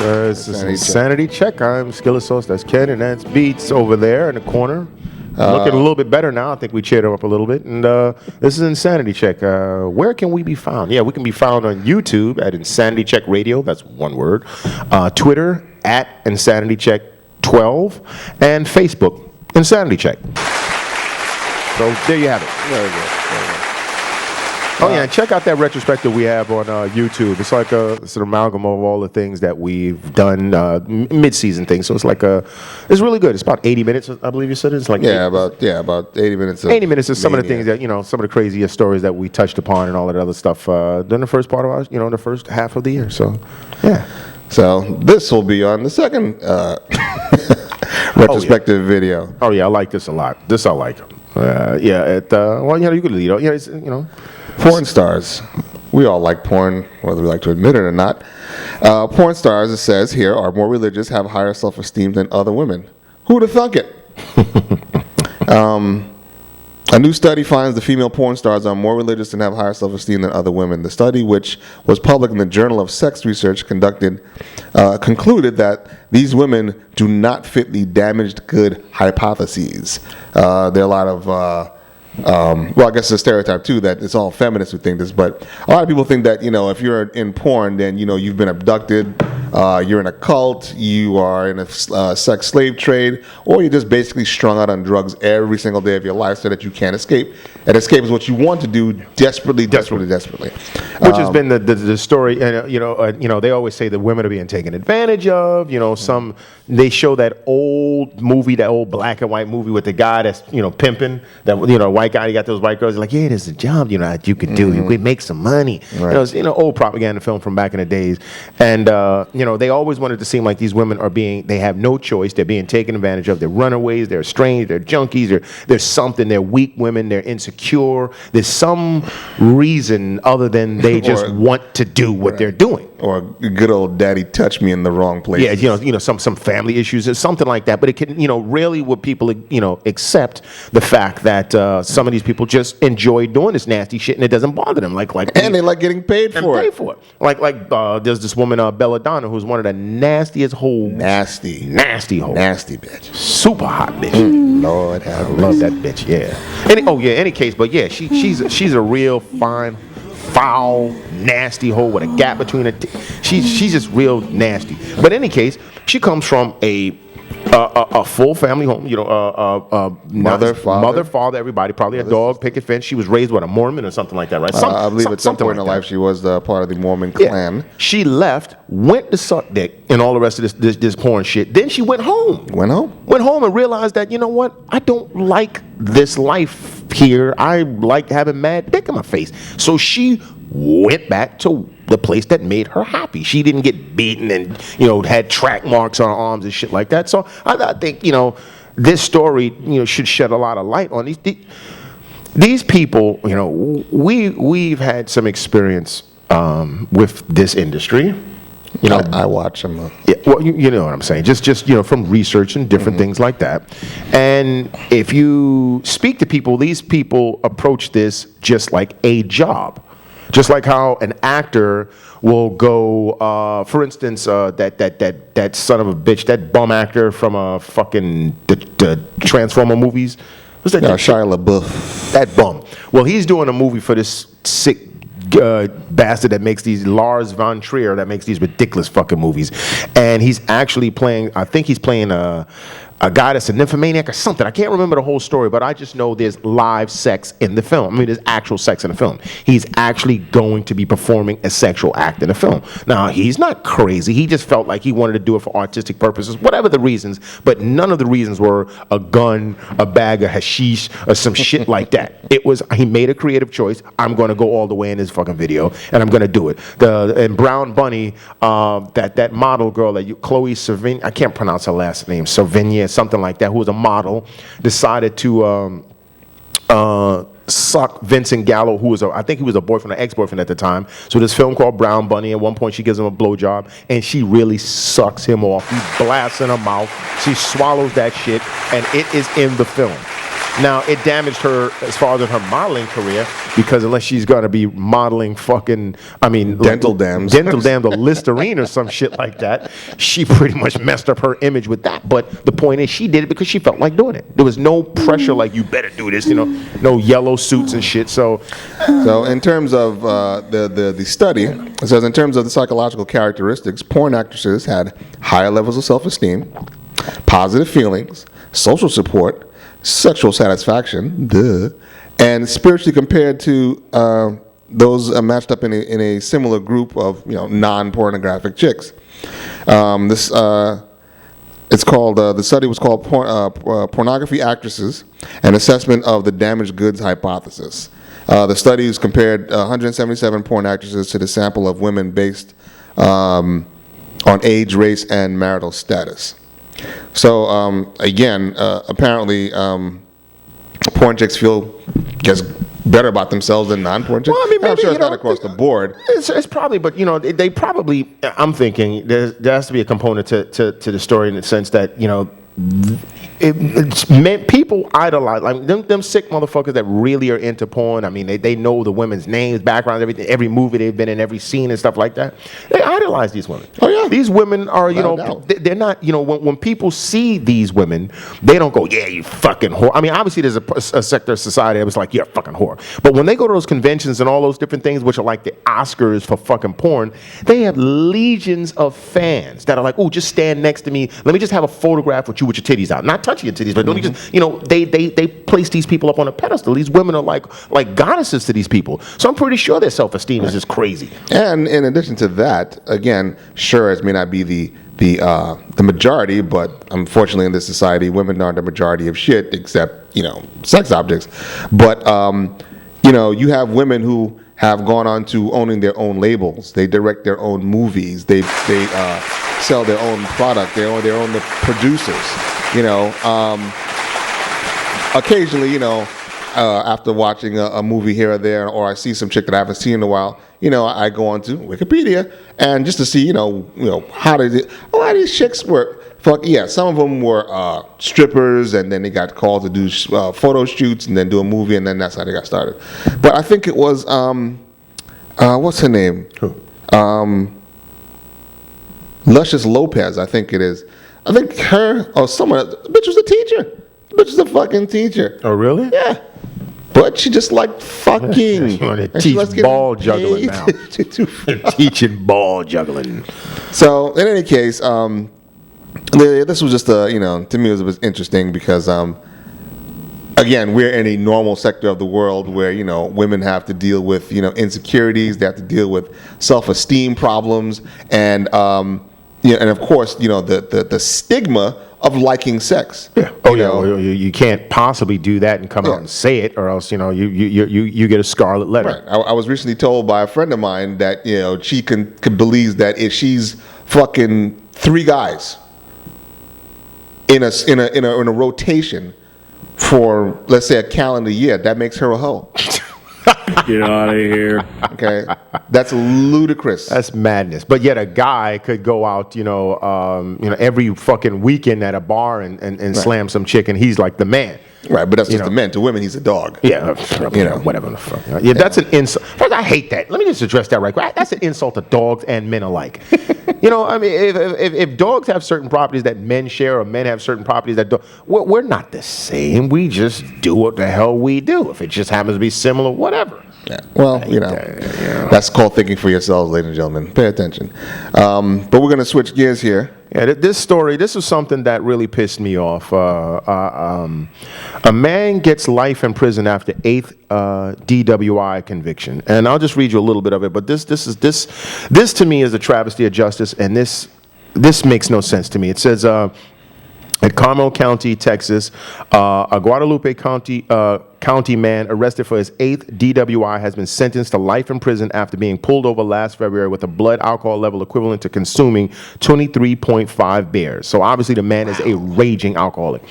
It's Insanity Check. I'm Skillet Sauce. That's Ken, and that's Beats over there in the corner. Looking a little bit better now. I think we cheered him up a little bit. And this is Insanity Check. Where can we be found? Yeah, we can be found on YouTube at Insanity Check Radio. That's one word. Twitter at Insanity Check 12, and Facebook Insanity Check. So there you have it. Very good. Oh yeah, and check out that retrospective we have on YouTube. It's like it's an amalgam of all the things that we've done, mid-season things. So it's it's really good. It's about 80 minutes, I believe you said. It's like about 80 minutes. 80 minutes is some of the things that some of the craziest stories that we touched upon and all that other stuff during the first part of our, the first half of the year. So yeah. So this will be on the second retrospective video. Oh yeah, I like this a lot. This I like. You could lead. It's Porn stars. We all like porn, whether we like to admit it or not. Porn stars, it says here, are more religious, have higher self-esteem than other women. Who'd have thunk it? A new study finds the female porn stars are more religious and have higher self-esteem than other women. The study, which was published in the Journal of Sex Research, concluded that these women do not fit the damaged good hypotheses. There are a lot of I guess it's a stereotype too that it's all feminists who think this, but a lot of people think that if you're in porn, then you've been abducted, you're in a cult, you are in a sex slave trade, or you're just basically strung out on drugs every single day of your life so that you can't escape. And escape is what you want to do desperately. Which has been the story. And they always say that women are being taken advantage of. They show that old movie, that old black and white movie with the guy that's pimping, that white guy. You got those white girls like, yeah, there's a job that you could do. You could make some money. Right. It's old propaganda film from back in the days. And they always wanted to seem like these women they have no choice. They're being taken advantage of. They're runaways. They're estranged. They're junkies. There's something. They're weak women. They're insecure. There's some reason other than they just want to do what they're doing. Or good old daddy touched me in the wrong place. Yeah, some family issues or something like that. But it can, rarely would people, accept the fact that some of these people just enjoy doing this nasty shit and it doesn't bother them. And they like getting paid for it. Like there's this woman, Belladonna, who's one of the nastiest hoes. Nasty hoe. Nasty bitch. Super hot bitch. Lord have mercy. I love that bitch. Yeah. Any case, but yeah, she's a real fine, foul, nasty hoe with a gap between her teeth. She's just real nasty. But in any case, she comes from a full family home, mother, father, everybody, probably a dog, picket fence. She was raised with a Mormon or something like that, right? I believe at some point in her life she was part of the Mormon clan. Yeah. She left, went to suck dick and all the rest of this porn shit. Then she went home. Went home and realized that, I don't like this life here. I like having mad dick in my face. So she went back to the place that made her happy. She didn't get beaten and, had track marks on her arms and shit like that. So I think, this story, should shed a lot of light on these people. We've had some experience with this industry. I watch them. Yeah, well, you know what I'm saying. Just from research and different things like that. And if you speak to people, these people approach this just like a job. Just like how an actor will go, for instance, that son of a bitch, that bum actor from fucking the Transformer movies. What's that? Shia LaBeouf. That bum. Well, he's doing a movie for this sick bastard that makes these, Lars von Trier, that makes these ridiculous fucking movies. And he's actually playing, I think he's playing a guy that's a nymphomaniac or something. I can't remember the whole story, but I just know there's live sex in the film. I mean, there's actual sex in the film. He's actually going to be performing a sexual act in the film. Now, he's not crazy. He just felt like he wanted to do it for artistic purposes, whatever the reasons, but none of the reasons were a gun, a bag of hashish, or some shit like that. It was, he made a creative choice. I'm going to go all the way in this fucking video, and I'm going to do it. And Brown Bunny, that model girl, Chloe Sevigny, I can't pronounce her last name, Sevigny, something like that, who was a model, decided to suck Vincent Gallo, who was I think he was a boyfriend or ex-boyfriend at the time. So this film called Brown Bunny, at one point she gives him a blowjob, and she really sucks him off. He blasts in her mouth. She swallows that shit, and it is in the film. Now, it damaged her as far as her modeling career because unless she's going to be modeling fucking, Dental dams. Dental dams or Listerine or some shit like that, she pretty much messed up her image with that. But the point is, she did it because she felt like doing it. There was no pressure like, you better do this, no yellow suits and shit. So in terms of the study, it says in terms of the psychological characteristics, porn actresses had higher levels of self-esteem, positive feelings, social support, sexual satisfaction, and spiritually compared to those matched up in a similar group of non-pornographic chicks. It's called the study was called Pornography Actresses: An Assessment of the Damaged Goods Hypothesis. The studies compared 177 porn actresses to the sample of women based on age, race, and marital status. So again, apparently, porn chicks feel better about themselves than non-porn chicks. Well, maybe, I'm sure it's not across the board. It's probably, but they probably. I'm thinking there has to be a component to the story in the sense that people idolize them sick motherfuckers that really are into porn. They know the women's names, backgrounds, everything, every movie they've been in, every scene and stuff like that. They idolize these women. Oh yeah, these women are they're not when people see these women, they don't go, yeah, you fucking whore. Obviously there's a sector of society that was like, you're a fucking whore. But when they go to those conventions and all those different things, which are like the Oscars for fucking porn, they have legions of fans that are like, oh, just stand next to me. Let me just have a photograph with you with your titties out. Not touching your titties, but don't just, they place these people up on a pedestal. These women are like goddesses to these people. So I'm pretty sure their self-esteem is just crazy. And in addition to that, again, sure, it may not be the majority, but unfortunately in this society, women aren't the majority of shit except, sex objects. But, you have women who have gone on to owning their own labels. They direct their own movies. They sell their own product. They own the producers. Occasionally, after watching a movie here or there, or I see some chick that I haven't seen in a while, I go onto Wikipedia and just to see, how did it? A lot of these chicks were, some of them were strippers, and then they got called to do photo shoots and then do a movie, and then that's how they got started. But I think it was, what's her name? Who? Luscious Lopez, I think it is. I think her or someone, the bitch was a teacher. The bitch was a fucking teacher. Oh, really? Yeah. But she just liked fucking. She wanted to teach ball juggling now. Teaching ball juggling. So, in any case, this was just to me it was interesting because, again, we're in a normal sector of the world where, women have to deal with, insecurities. They have to deal with self-esteem problems. And of course, the stigma of liking sex. Yeah. You can't possibly do that and come out and say it, or else you get a scarlet letter. Right. I was recently told by a friend of mine that she can believes that if she's fucking 3 guys in a rotation for, let's say, a calendar year, that makes her a hoe. Get out of here. Okay, that's ludicrous. That's madness. But yet a guy could go out, every fucking weekend at a bar and slam some chick, and he's like the man. Right, but that's just the men. To women, he's a dog. Yeah, whatever the fuck. Yeah, that's an insult. First, I hate that. Let me just address that right quick. That's an insult to dogs and men alike. If dogs have certain properties that men share, or men have certain properties that we're not the same. We just do what the hell we do. If it just happens to be similar, whatever. Yeah. Well, that's called thinking for yourselves, ladies and gentlemen. Pay attention. But we're going to switch gears here. Yeah, this was something that really pissed me off. A man gets life in prison after 8th DWI conviction, and I'll just read you a little bit of it. But this to me is a travesty of justice, and this makes no sense to me. It says. At Carmel County, Texas, a Guadalupe County man arrested for his 8th DWI has been sentenced to life in prison after being pulled over last February with a blood alcohol level equivalent to consuming 23.5 beers. So obviously the man is a raging alcoholic.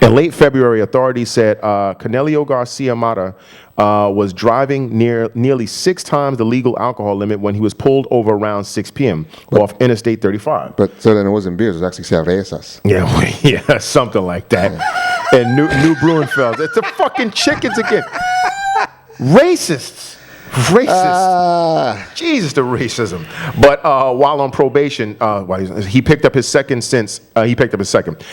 In late February, authorities said Cornelio Garcia-Mata was driving nearly 6 times the legal alcohol limit when he was pulled over around 6 p.m. off Interstate 35. But so then it wasn't beers, it was actually cervezas. Yeah, something like that. And New Bruinfels. It's the fucking chickens again. Racists. Jesus, the racism. But while on probation, he picked up his second since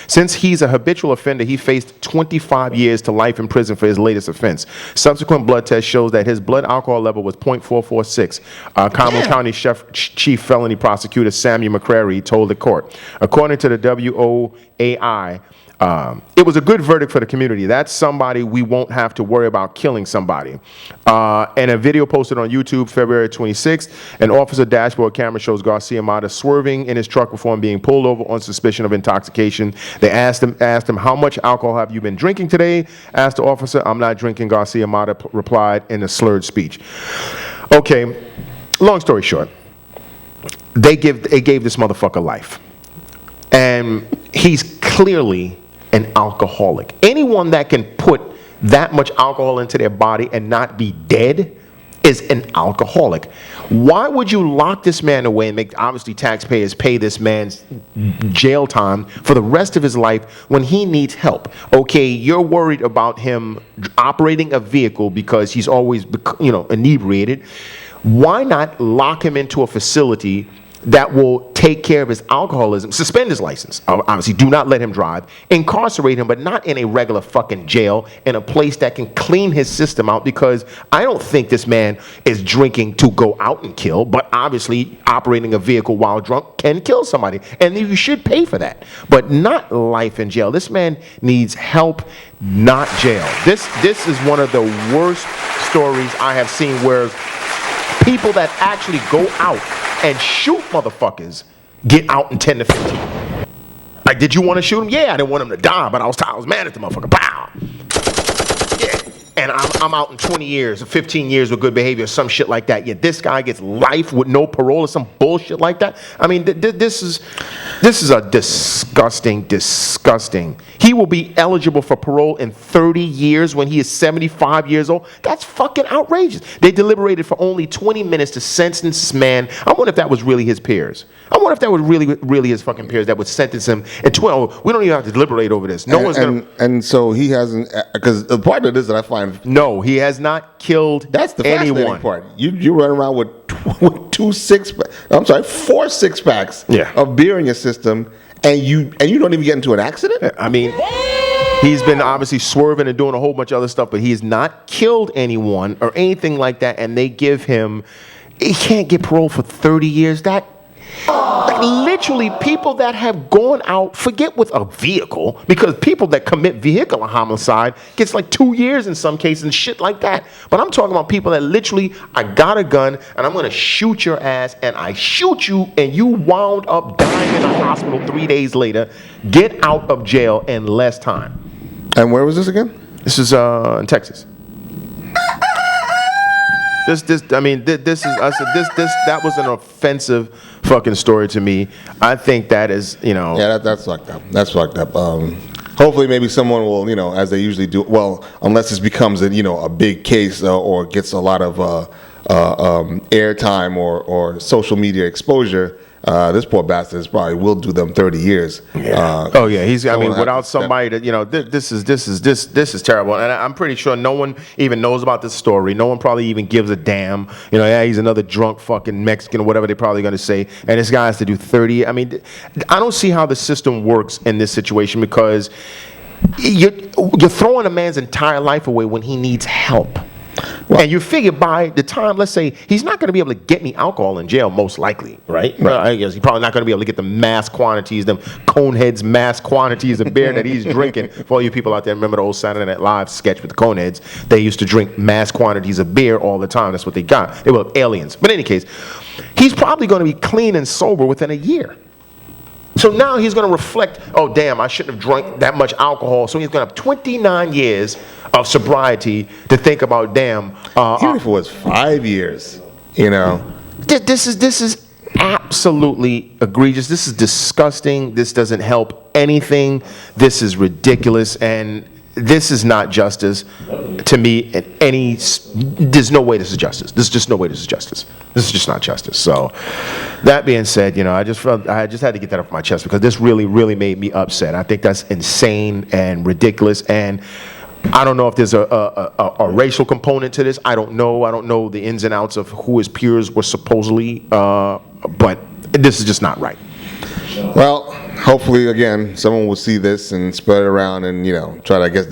Since he's a habitual offender, he faced 25 years to life in prison for his latest offense. Subsequent blood test shows that his blood alcohol level was .446. Cumberland County Chief Felony Prosecutor Samuel McCrary told the court. According to the WOAI, it was a good verdict for the community. That's somebody we won't have to worry about killing somebody. And a video posted on YouTube February 26th, an officer dashboard camera shows Garcia-Mata swerving in his truck before being pulled over on suspicion of intoxication. They asked him, how much alcohol have you been drinking today? Asked the officer. I'm not drinking, Garcia-Mata replied in a slurred speech. Okay, long story short, they gave this motherfucker life. And he's clearly an alcoholic. Anyone that can put that much alcohol into their body and not be dead is an alcoholic. Why would you lock this man away and make, obviously, taxpayers pay this man's jail time for the rest of his life when he needs help? Okay, you're worried about him operating a vehicle because he's always, inebriated. Why not lock him into a facility that will take care of his alcoholism, suspend his license, obviously do not let him drive, incarcerate him, but not in a regular fucking jail, in a place that can clean his system out, because I don't think this man is drinking to go out and kill, but obviously operating a vehicle while drunk can kill somebody, and you should pay for that, but not life in jail. This man needs help, not jail. This is one of the worst stories I have seen, where people that actually go out and shoot motherfuckers get out in 10 to 15. Like, did you want to shoot him? Yeah, I didn't want him to die, but I was mad at the motherfucker. Pow! Yeah. And I'm out in 20 years or 15 years with good behavior or some shit like that. Yeah, this guy gets life with no parole or some bullshit like that. I mean, this is a disgusting. He will be eligible for parole in 30 years when he is 75 years old. That's fucking outrageous. They deliberated for only 20 minutes to sentence this man. I wonder if that was really his peers. I wonder if that was really his fucking peers that would sentence him in 12. We don't even have to deliberate over this. And so he hasn't, because the part of this that I find, no, he has not killed that's the anyone. Fascinating part. You run around with 4 6-packs of beer in your system, and you don't even get into an accident. I mean, he's been obviously swerving and doing a whole bunch of other stuff, but he has not killed anyone or anything like that. And they give him, he can't get parole for 30 years. That, like, literally, people that have gone out, forget with a vehicle, because people that commit vehicular homicide gets like 2 years in some cases and shit like that. But I'm talking about people that literally, I got a gun and I'm gonna shoot your ass, and I shoot you and you wound up dying in a hospital 3 days later. Get out of jail in less time. And where was this again? This is in Texas. That was an offensive fucking story to me. I think that is, Yeah, that's fucked up. That's fucked up. Hopefully, maybe someone will, as they usually do. Well, unless this becomes a big case or gets a lot of airtime or social media exposure. This poor bastard probably will do them 30 years. Yeah. Without somebody this is terrible, and I'm pretty sure no one even knows about this story. No one probably even gives a damn. He's another drunk fucking Mexican or whatever they're probably going to say. And this guy has to do 30. I mean, I don't see how the system works in this situation, because you're throwing a man's entire life away when he needs help. Well, and you figure by the time, let's say, he's not going to be able to get any alcohol in jail, most likely, right? I guess he's probably not going to be able to get the mass quantities, them Coneheads mass quantities of beer that he's drinking. For all you people out there, remember the old Saturday Night Live sketch with the Coneheads? They used to drink mass quantities of beer all the time. That's what they got. They were aliens. But in any case, he's probably going to be clean and sober within a year. So now he's going to reflect, oh, damn, I shouldn't have drank that much alcohol. So he's going to have 29 years of sobriety to think about, damn. Even if it was 5 years, This is absolutely egregious. This is disgusting. This doesn't help anything. This is ridiculous. And this is not justice to me. There's no way this is justice. There's just no way this is justice. This is just not justice. So, that being said, I just had to get that off my chest because this really, really made me upset. I think that's insane and ridiculous. And I don't know if there's a racial component to this. I don't know. I don't know the ins and outs of who his peers were supposedly, but this is just not right. Well, hopefully, again, someone will see this and spread it around and, try to get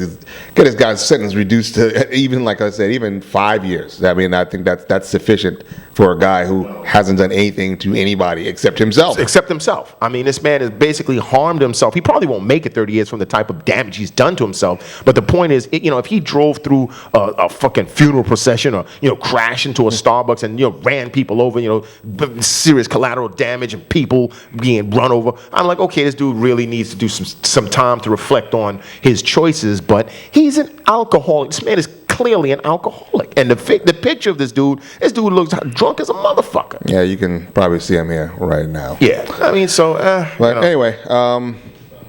this guy's sentence reduced to even, like I said, even 5 years. I mean, I think that's sufficient for a guy who hasn't done anything to anybody except himself. Except himself. I mean, this man has basically harmed himself. He probably won't make it 30 years from the type of damage he's done to himself. But the point is, if he drove through a fucking funeral procession or, crashed into a Starbucks and, ran people over, serious collateral damage and people being run over, I'm like, okay, this dude really needs to do some time to reflect on his choices. But he's an alcoholic. This man is clearly an alcoholic. And the picture of this dude looks drunk as a motherfucker. Yeah, you can probably see him here right now. Yeah, I mean, so. But anyway,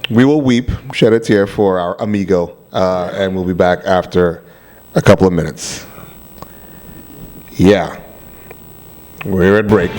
we will weep, shed a tear for our amigo, and we'll be back after a couple of minutes. Yeah, we're at break.